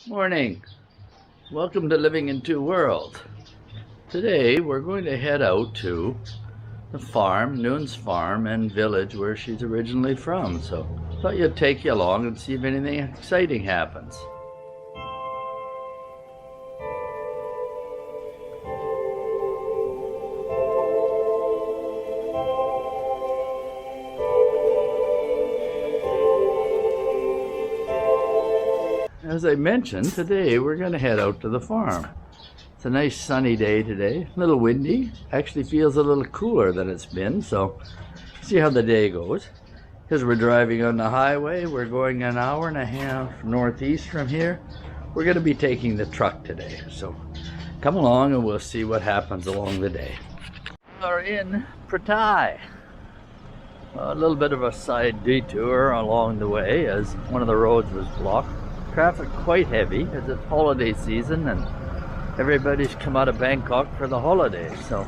Morning. Welcome to Living in Two Worlds. Today we're going to head out to the farm, Noon's farm and village where she's originally from. So thought you'd take you along and see if anything exciting happens. As I mentioned, today we're going to head out to the farm. It's a nice sunny day today, a little windy. Actually feels a little cooler than it's been, so see how the day goes. Because we're driving on the highway, we're going an hour and a half northeast from here. We're going to be taking the truck today, so come along and we'll see what happens along the day. We're in Pratai. A little bit of a side detour along the way as one of the roads was blocked. Traffic quite heavy as it's holiday season and everybody's come out of Bangkok for the holidays. So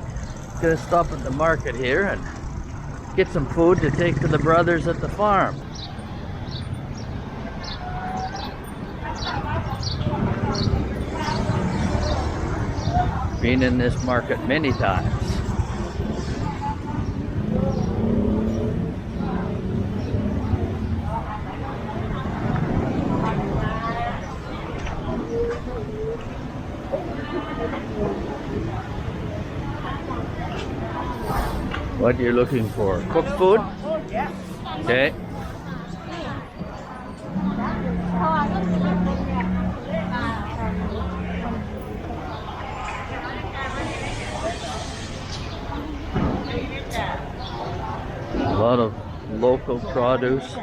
gonna stop at the market here and get some food to take to the brothers at the farm. Been in this market many times. What you're looking for? Cooked food? Okay. A lot of local produce.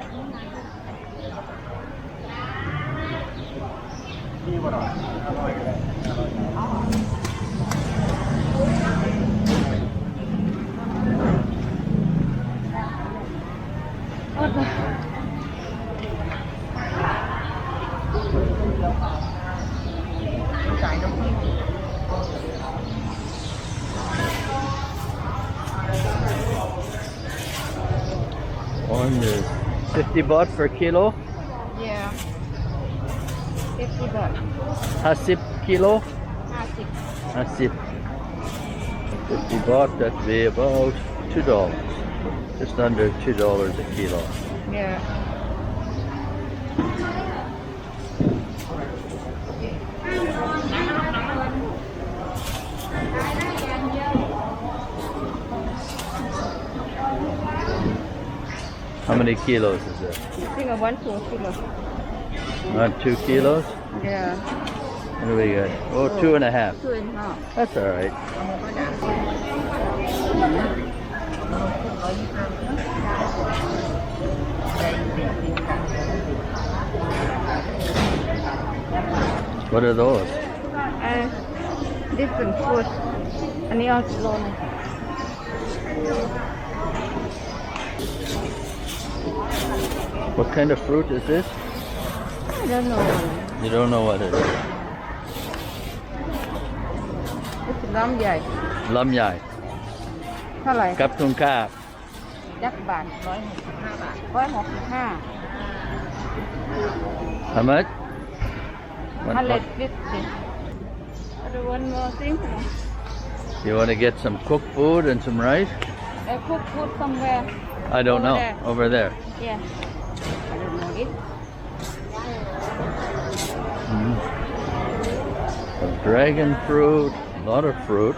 One is 50 baht per kilo. Yeah. 50 baht. 50 kilo. 50. 50. 50 baht, that'd be about $2. Just under $2 a kilo. Yeah. How many kilos is it? I think I want 2 kilos. Not 2 kilos? Yeah. What do we got? Oh, 2.5. 2.5. That's all right. What are those? Different food. อันนี้เอากิโลนึง What kind of fruit is this? I don't know. You don't know what it is. It's ลำใหญ่ Lamyai. เท่าไหร่ Kaptungka. ยักษ์บาท165 บาท 165 How much? 150 I do one more thing. You want to get some cooked food and some rice? I cook food somewhere. I don't Over know. there. Over there. Yeah. I don't know it. Some dragon fruit, a lot of fruit.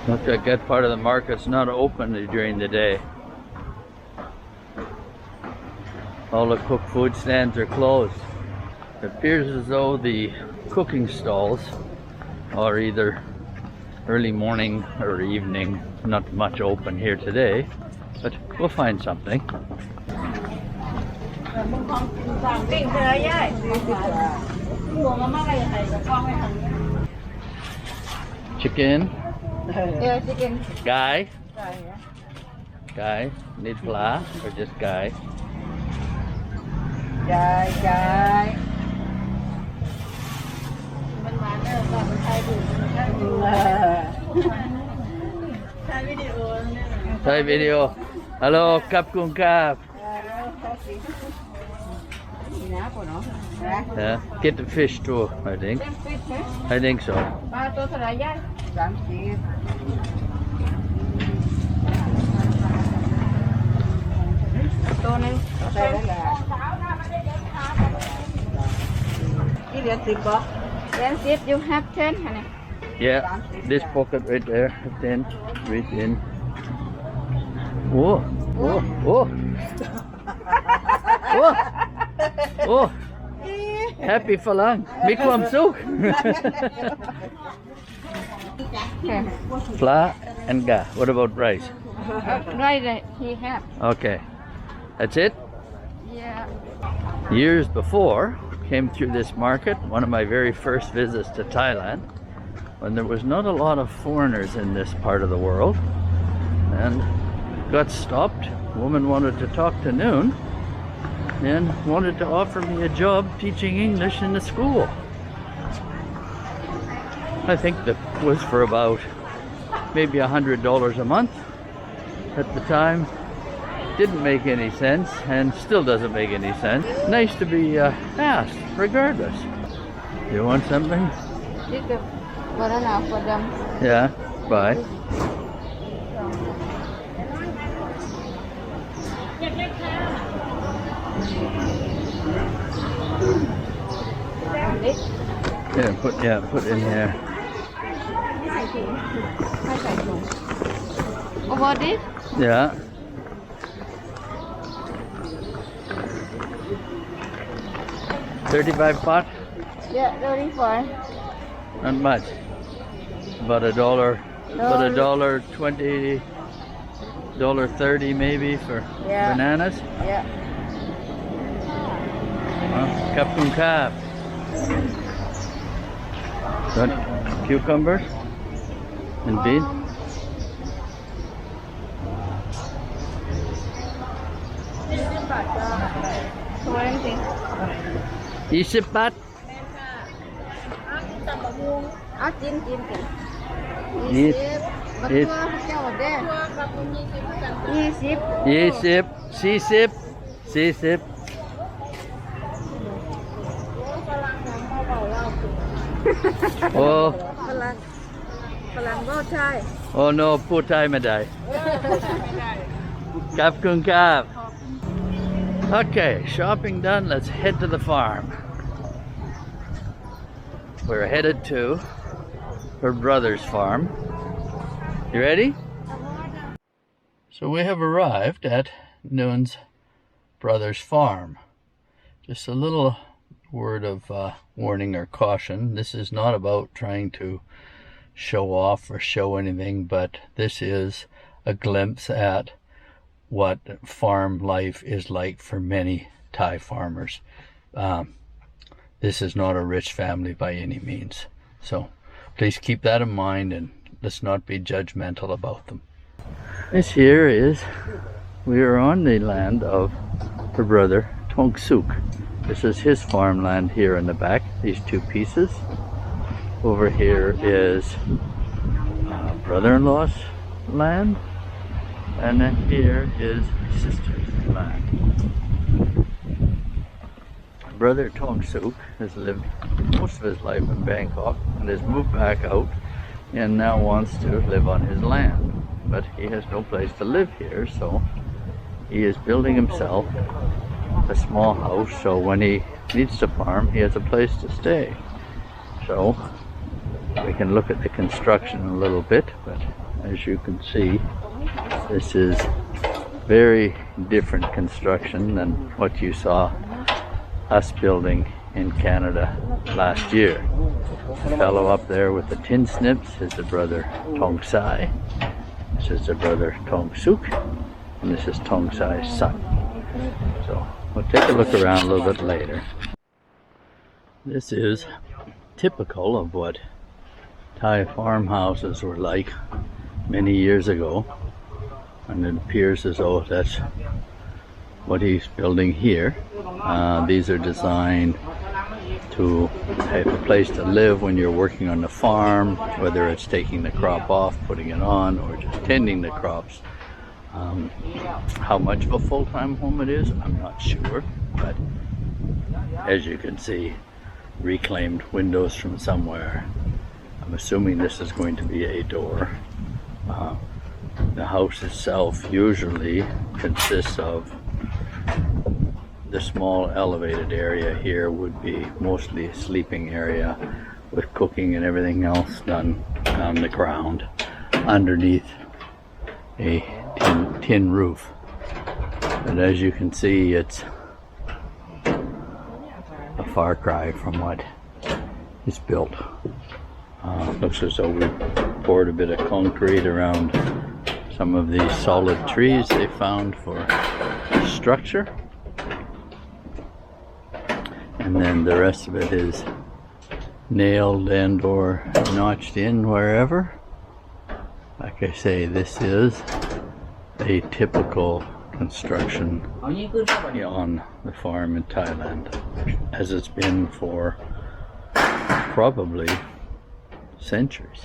Looks like that part of the market's not open during the day. All the cooked food stands are closed. It appears as though the cooking stalls are either early morning or evening. Not much open here today, but we'll find something. Chicken? Yeah, chicken. Guy? Yeah. Guy? Need flour or just guy? Guy. มันหวานเนอะก่อนมันไทยดูมันไทยดูใช่ Thai video. Hello, Kap Kung Kap. Yeah, get the fish too, I think. I think so. ปลาตัวเท่าไหร่ยาย30ตัวหนึงใส่ได้แล้วนี่เหรียญ10บ่เหรียญ10 you have 10ค่ะนี่ Yeah, this pocket right there, then right in. Whoa, whoa, whoa. Whoa, whoa. Happy Falang. Mi kwam suk. Fla and ga. What about rice? Right he have Okay, that's it. yeah Years before, came through this market, one of my very first visits to Thailand, when there was not a lot of foreigners in this part of the world, and got stopped. A woman wanted to talk to Noon and wanted to offer me a job teaching English in the school. I think that was for about maybe $100 a month at the time. Didn't make any sense and still doesn't make any sense. Nice to be asked regardless. You want something? this the banana for them Yeah, bye. this Put in here. ให้ใส่ถุง over this Yeah. $35 pot? yeah 35 Not much. About a dollar. About a $1.20, $1.30 maybe for Yeah. bananas. yeah Kap Kung Kap. Got cucumbers and bean. so anything 20 baht. เอากินยี่บักตัวเจ้าเด้20 40 Oh, ฝรั่งก็ใช่ oh no, poor time of day. Kap Kung Kap. Okay, shopping done. Let's head to the farm. We're headed to her brother's farm. You ready? So we have arrived at Noon's brother's farm. Just a little word of warning or caution. This is not about trying to show off or show anything, but this is a glimpse at what farm life is like for many Thai farmers. This is not a rich family by any means. So please keep that in mind and let's not be judgmental about them. This here is, we are on the land of her brother Tong Suk. This is his farmland here in the back, these two pieces. Over here is brother-in-law's land, and then here is sister's land. Brother Tong Suk has lived most of his life in Bangkok and has moved back out and now wants to live on his land. But he has no place to live here, so he is building himself a small house so when he needs to farm, he has a place to stay. So we can look at the construction a little bit, but as you can see, this is very different construction than what you saw us building in Canada last year. The fellow up there with the tin snips is the brother Tong Sai. This is the brother Tong Suk, and this is Tong Sai's son. So we'll take a look around a little bit later. This is typical of what Thai farmhouses were like many years ago, and it appears as though that's what he's building here. These are designed to to have a place to live when you're working on the farm, whether it's taking the crop off, putting it on, or just tending the crops. How much of a full-time home it is, I'm not sure, but as you can see, reclaimed windows from somewhere. I'm assuming this is going to be a door. The house itself usually consists of the small elevated area here would be mostly a sleeping area with cooking and everything else done on the ground underneath a tin roof. But as you can see, it's a far cry from what is built. Looks as though we poured a bit of concrete around some of these solid trees they found for structure. And then the rest of it is nailed and or notched in wherever. Like I say, this is a typical construction on the farm in Thailand, as it's been for probably centuries.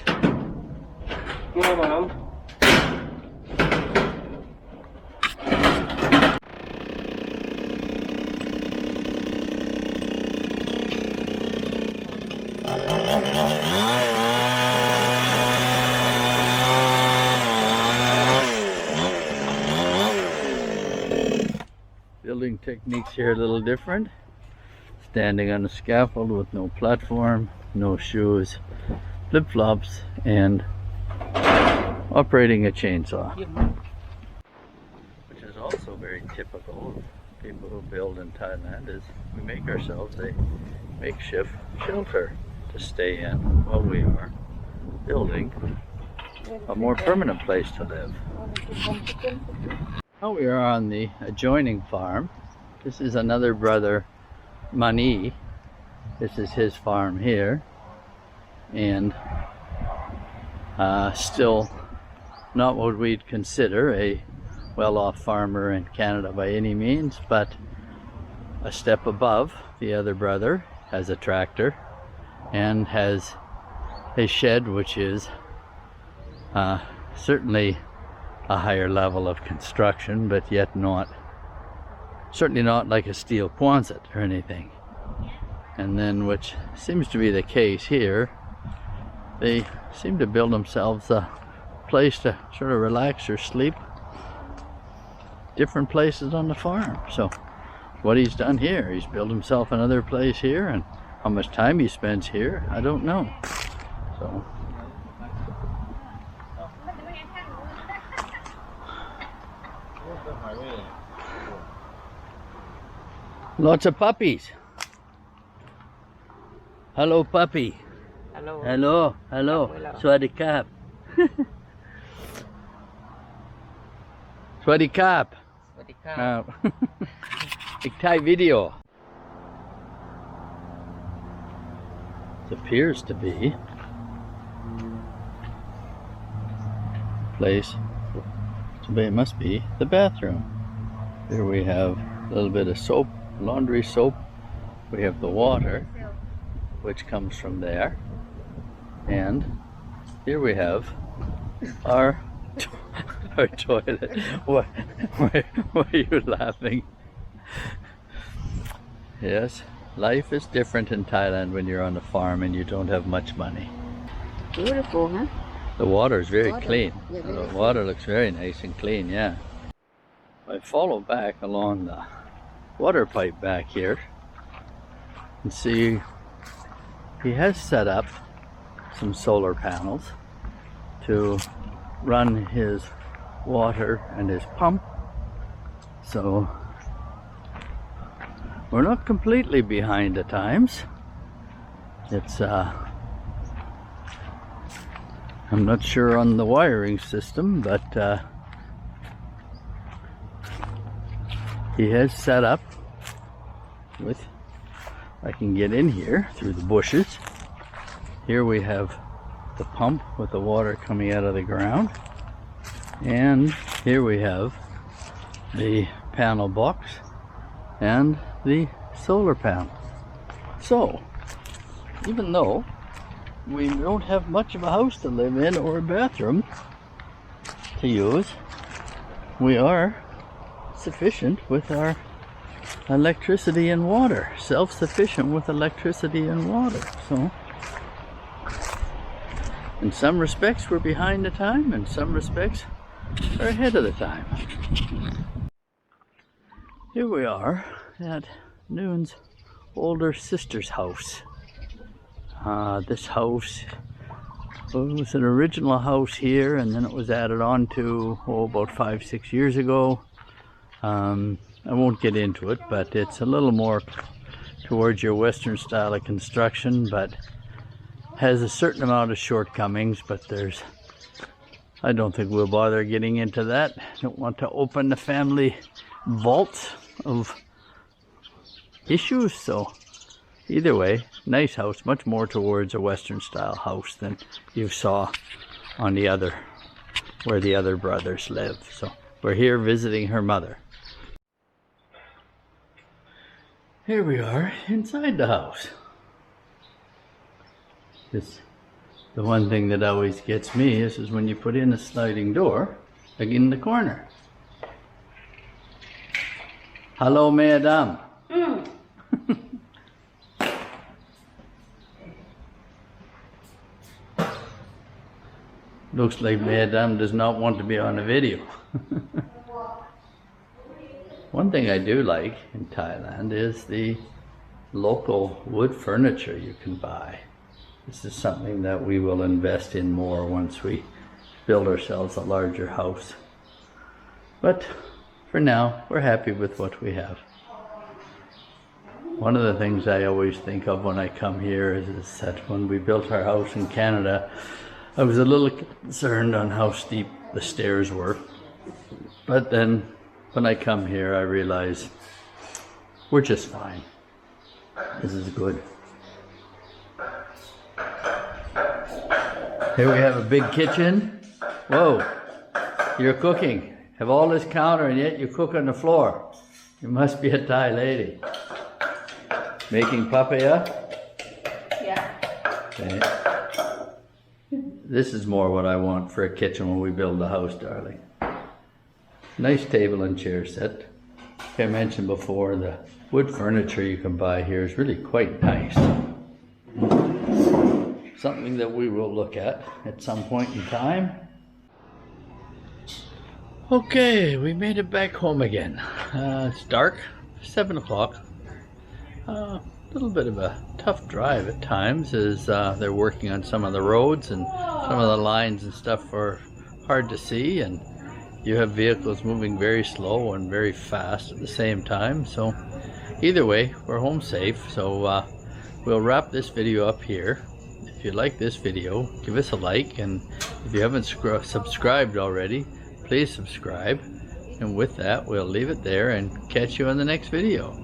Building techniques here a little different. Standing on a scaffold with no platform, no shoes, flip-flops, and operating a chainsaw. Which is also very typical of people who build in Thailand, is we make ourselves a makeshift shelter to stay in while we are building a more permanent place to live. Now we are on the adjoining farm. This is another brother, Mani. This is his farm here, and still not what we'd consider a well-off farmer in Canada by any means, but a step above. The other brother has a tractor and has a shed, which is certainly a higher level of construction, but yet certainly not like a steel Quonset or anything. And then, which seems to be the case here, they seem to build themselves a place to sort of relax or sleep. Different places on the farm. So what he's done here, he's built himself another place here, and how much time he spends here, I don't know. So lots of puppies. Hello, puppy. Hello. Hello, hello. Swadee krap. Swadee krap. Ik Thai video. It appears to be place, so it must be the bathroom. Here we have a little bit of soap, laundry soap. We have the water, which comes from there, and here we have our toilet. Why are you laughing? Yes, life is different in Thailand when you're on a farm and you don't have much money. Beautiful, huh? The water is very Water. clean. Yeah, The very water looks very nice and clean, yeah. I follow back along the water pipe back here and see he has set up some solar panels to run his water and his pump. So we're not completely behind the times. It's I'm not sure on the wiring system, but he has set up with, I can get in here through the bushes. Here we have the pump with the water coming out of the ground, and here we have the panel box and the solar panel. So even though we don't have much of a house to live in or a bathroom to use, we are sufficient with our electricity and water, self-sufficient with electricity and water. So in some respects we're behind the time, in some respects we're ahead of the time. Here we are at Noon's older sister's house. This house was an original house here, and then it was added on to about 5-6 years ago. I won't get into it, but it's a little more towards your Western style of construction, but has a certain amount of shortcomings. But I don't think we'll bother getting into that. Don't want to open the family vault of issues. So either way, nice house, much more towards a Western style house than you saw on the other, where the other brothers live. So we're here visiting her mother. Here we are inside the house. The one thing that always gets me is when you put in a sliding door, like in the corner. Hello, madame. Looks like madame does not want to be on a video. One thing I do like in Thailand is the local wood furniture you can buy. This is something that we will invest in more once we build ourselves a larger house. But for now, we're happy with what we have. One of the things I always think of when I come here is that when we built our house in Canada, I was a little concerned on how steep the stairs were. But then when I come here, I realize we're just fine. This is good. Here we have a big kitchen. Whoa, you're cooking. Have all this counter and yet you cook on the floor. You must be a Thai lady. Making papaya? Yeah. Okay. This is more what I want for a kitchen when we build the house, darling. Nice table and chair set. Like I mentioned before, the wood furniture you can buy here is really quite nice. Something that we will look at some point in time. Okay, we made it back home again. It's dark, 7 o'clock. A little bit of a tough drive at times as they're working on some of the roads, and some of the lines and stuff are hard to see, and you have vehicles moving very slow and very fast at the same time. So either way, we're home safe. So we'll wrap this video up here. If you like this video, give us a like, and if you haven't subscribed already, please subscribe. And with that, we'll leave it there and catch you on the next video.